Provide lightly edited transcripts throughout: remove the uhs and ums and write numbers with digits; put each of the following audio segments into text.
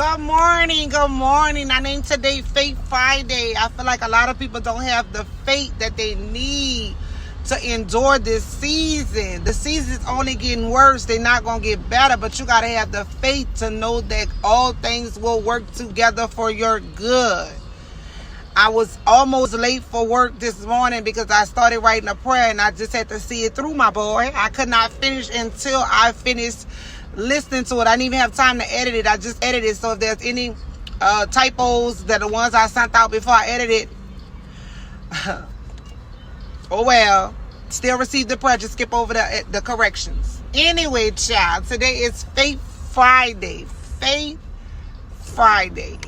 Good morning, good morning. I named today Faith Friday. I feel like a lot of people don't have the faith that they need to endure this season. The season's only getting worse. They're not going to get better, but you got to have the faith to know that all things will work together for your good. I was almost late for work this morning because I started writing a prayer and I just had to see it through, my boy. I could not finish until I finished listening to it. I didn't even have time to edit it. I just edited. So if there's any typos that the ones I sent out before I edited, oh well, still receive the prayer. Just skip over the corrections. Anyway, child, today is Faith Friday. Faith Friday.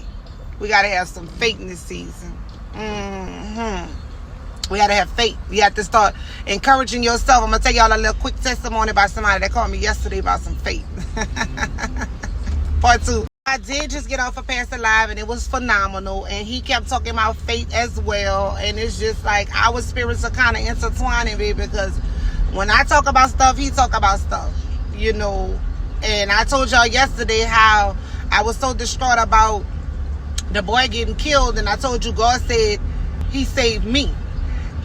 We got to have some faith in this season. We got to have faith. We have to start encouraging yourself. I'm going to tell y'all a little quick testimony about somebody that called me yesterday about some faith. Part 2. I did just get off of Pastor Live and it was phenomenal. And he kept talking about faith as well. And it's just like our spirits are kind of intertwining, baby, because when I talk about stuff, he talk about stuff, you know. And I told y'all yesterday how I was so distraught about the boy getting killed, and I told you God said he saved me.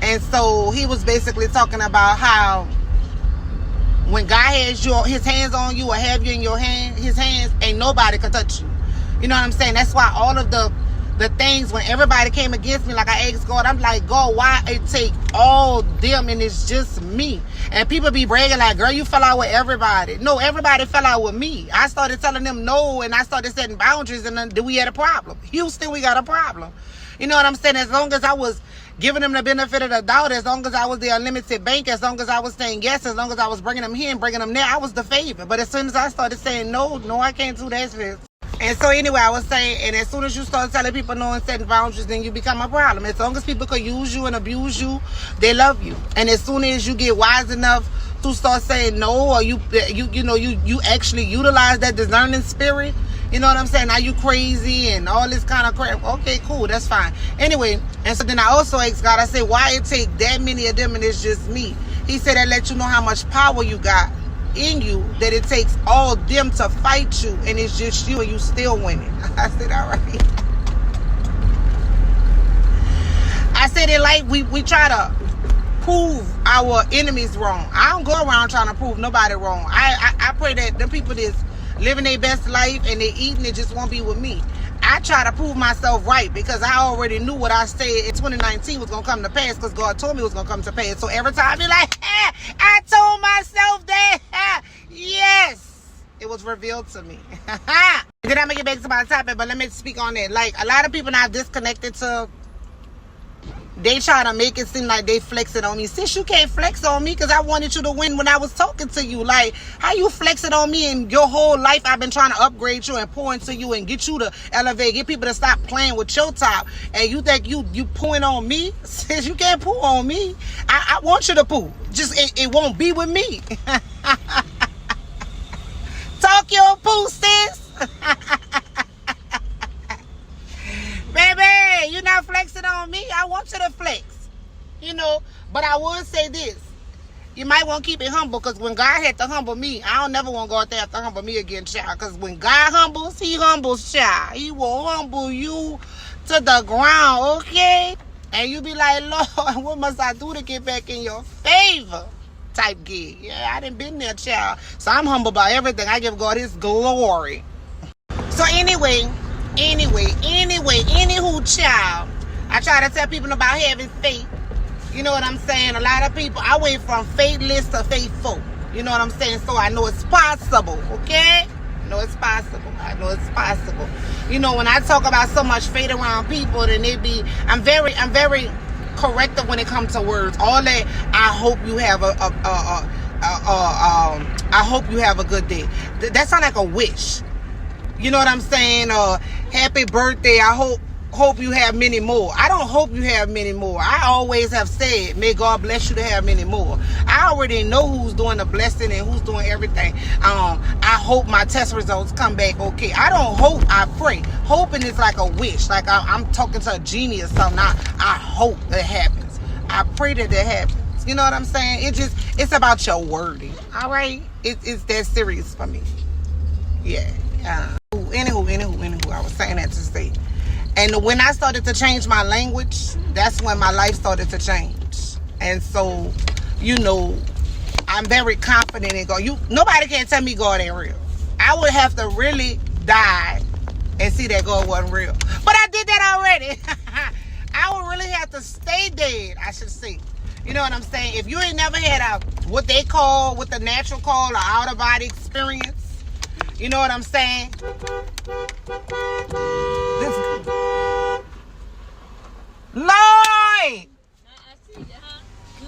And so he was basically talking about how when God has his hands on you or have you in his hands, ain't nobody can touch you. You know what I'm saying? That's why all of the things, when everybody came against me, like I asked God, I'm like, God, why it take all them and it's just me? And people be bragging like, girl, you fell out with everybody. No, everybody fell out with me. I started telling them no, and I started setting boundaries, and then we had a problem. Houston, we got a problem. You know what I'm saying? As long as I was giving them the benefit of the doubt, as long as I was the unlimited bank, as long as I was saying yes, as long as I was bringing them here and bringing them there, I was the favorite. But as soon as I started saying no, I can't do that. And so anyway, I was saying, and as soon as you start telling people no and setting boundaries, then you become a problem. As long as people could use you and abuse you, they love you. And as soon as you get wise enough to start saying no, or you actually utilize that discerning spirit, you know what I'm saying? Now you crazy and all this kind of crap. Okay, cool, that's fine. Anyway, and so then I also asked God, I said, why it take that many of them and it's just me? He said, that let you know how much power you got in you, that it takes all them to fight you and it's just you and you still winning. I said, all right. I said, it like we try to prove our enemies wrong. I don't go around trying to prove nobody wrong. I pray that the people that's living their best life and they eating, it just won't be with me. I try to prove myself right because I already knew what I said in 2019 was going to come to pass because God told me it was going to come to pass. So every time I be like, I told myself that, yes, it was revealed to me. Then I'm going to get back to my topic, but let me speak on it. Like, a lot of people now disconnected to, they try to make it seem like they flex it on me. Sis, you can't flex on me because I wanted you to win when I was talking to you. Like, how you flex it on me? And your whole life I've been trying to upgrade you and pour into you and get you to elevate, get people to stop playing with your top. And you think you pouring on me? Sis, you can't pour on me. I want you to pour. Just, it won't be with me. Talk your poo, sis. Baby, you're not flexing on me. I want you to flex. You know, but I will say this. You might want to keep it humble because when God had to humble me, I don't never want to go out there to humble me again, child. Because when God humbles, he humbles, child. He will humble you to the ground, okay? And you be like, Lord, what must I do to get back in your favor? Type gig. Yeah, I done been there, child. So I'm humble about everything. I give God his glory. So anyway, anywho, child, I try to tell people about having faith. You know what I'm saying? A lot of people, I went from faithless to faithful. You know what I'm saying? So I know it's possible, okay? I know it's possible. You know, when I talk about so much faith around people, then I'm very corrective when it comes to words. All that, I hope you have I hope you have a good day. That sounds like a wish. You know what I'm saying? Happy birthday. I hope you have many more. I don't hope you have many more. I always have said, may God bless you to have many more. I already know who's doing the blessing and who's doing everything. I hope my test results come back okay. I don't hope, I pray. Hoping is like a wish. Like I'm talking to a genie or something. I hope it happens. I pray that it happens. You know what I'm saying? It's about your wording. All right? It's that serious for me. Yeah. Anywho. I was saying that to say. And when I started to change my language, that's when my life started to change. And so, you know, I'm very confident in God. Nobody can tell me God ain't real. I would have to really die and see that God wasn't real. But I did that already. I would really have to stay dead, I should say. You know what I'm saying? If you ain't never had what the natural call, an out-of-body experience, you know what I'm saying? Lloyd!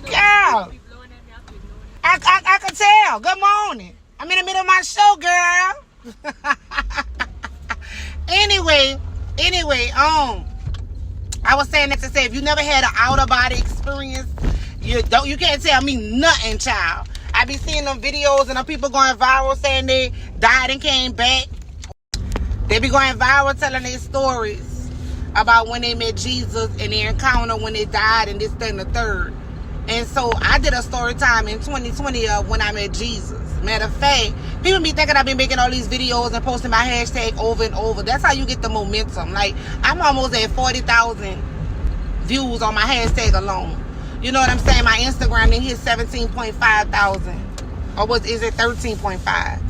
Girl! I can tell. Good morning. I'm in the middle of my show, girl. Anyway, I was saying that to say, if you never had an out-of-body experience, you can't tell me nothing, child. I be seeing them videos and them people going viral saying they died and came back. They be going viral telling their stories about when they met Jesus and their encounter when they died and this, that, and the third. And so I did a story time in 2020 of when I met Jesus. Matter of fact, people be thinking I've been making all these videos and posting my hashtag over and over. That's how you get the momentum. Like, I'm almost at 40,000 views on my hashtag alone. You know what I'm saying? My Instagram then hit 17.5 thousand. Or is it 13.5?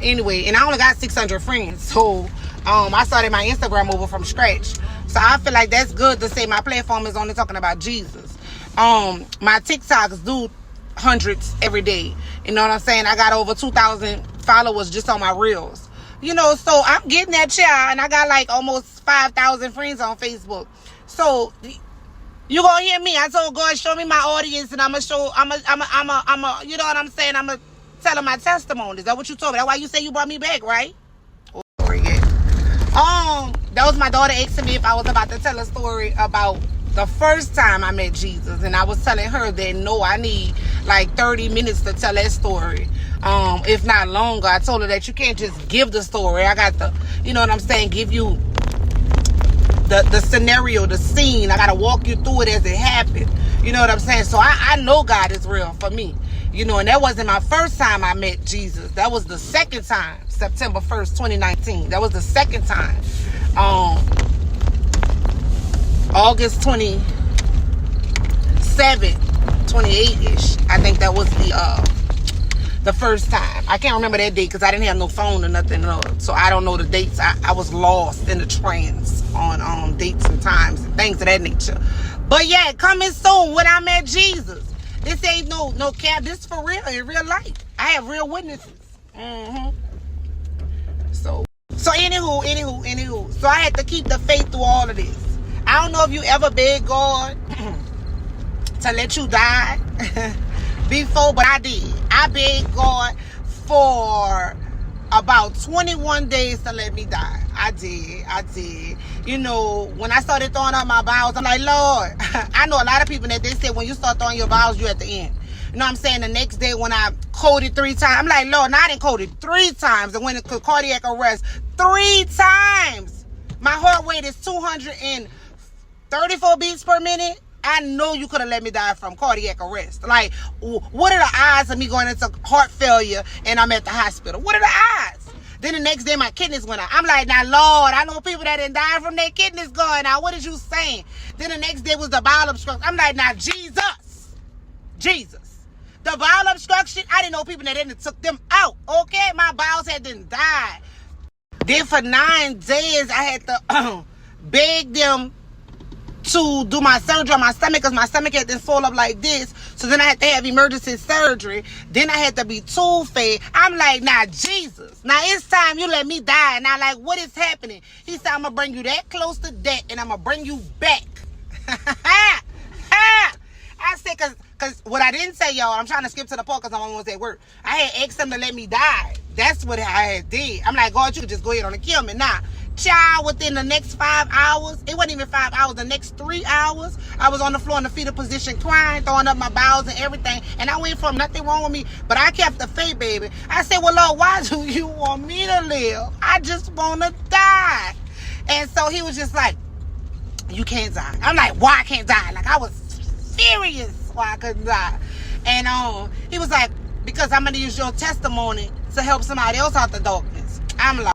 Anyway, and I only got 600 friends. So I started my Instagram over from scratch. So I feel like that's good to say my platform is only talking about Jesus. My TikToks do hundreds every day. You know what I'm saying? I got over 2,000 followers just on my reels. You know, so I'm getting that child, and I got like almost 5,000 friends on Facebook. So you gonna hear me? I told God, show me my audience, and I'm a, you know what I'm saying? I'm gonna tell them my testimony. Is that what you told me? That's why you say you brought me back, right? That was my daughter asking me if I was about to tell a story about the first time I met Jesus, and I was telling her that no, I need like 30 minutes to tell that story, if not longer. I told her that you can't just give the story. I got to, you know what I'm saying, give you the scenario, the scene. I got to walk you through it as it happened. You know what I'm saying? So I know God is real for me. You know, and that wasn't my first time I met Jesus. That was the second time, September 1st, 2019. That was the second time. August 27th, 28-ish. I think that was the first time. I can't remember that date because I didn't have no phone or nothing. So I don't know the dates. I was lost in the trance on dates and times and things of that nature. But yeah, coming soon when I met Jesus. This ain't no cap. This is for real, in real life. I have real witnesses. So anywho. So I had to keep the faith through all of this. I don't know if you ever begged God to let you die before, but I did. I begged God for about 21 days to let me die. I did. You know, when I started throwing out my vows, I'm like, Lord, I know a lot of people that they say when you start throwing your vows, you're at the end. You know what I'm saying? The next day when I coded 3 times, I'm like, Lord, now I didn't coded 3 times and went into cardiac arrest 3 times. My heart rate is 234 beats per minute. I know you could have let me die from cardiac arrest. Like, what are the odds of me going into heart failure and I'm at the hospital? What are the odds? Then the next day my kidneys went out. I'm like, now, Lord, I know people that didn't die from their kidneys going out. What is you saying? Then the next day was the bowel obstruction. I'm like, now, Jesus. The bowel obstruction, I didn't know people that didn't took them out. Okay, my bowels had didn't die. Then for 9 days, I had to beg them to do my surgery on my stomach because my stomach had been swollen up like this. So then I had to have emergency surgery. Then I had to be tube-fed. I'm like, now, Jesus, now it's time you let me die. Now, like, what is happening? He said, I'm going to bring you that close to death and I'm going to bring you back. I said, because what I didn't say, y'all, I'm trying to skip to the part because I'm almost at work. I had asked him to let me die. That's what I had did. I'm like, God, you could just go ahead on and kill me. Nah, child, within the next 5 hours, it wasn't even 5 hours, the next 3 hours, I was on the floor in the fetal position crying, throwing up my bowels and everything. And I went from nothing wrong with me, but I kept the faith, baby. I said, well, Lord, why do you want me to live? I just want to die. And so he was just like, you can't die. I'm like, why I can't die? Like, I was furious why I couldn't die. And he was like, because I'm going to use your testimony to help somebody else out the darkness. I'm like,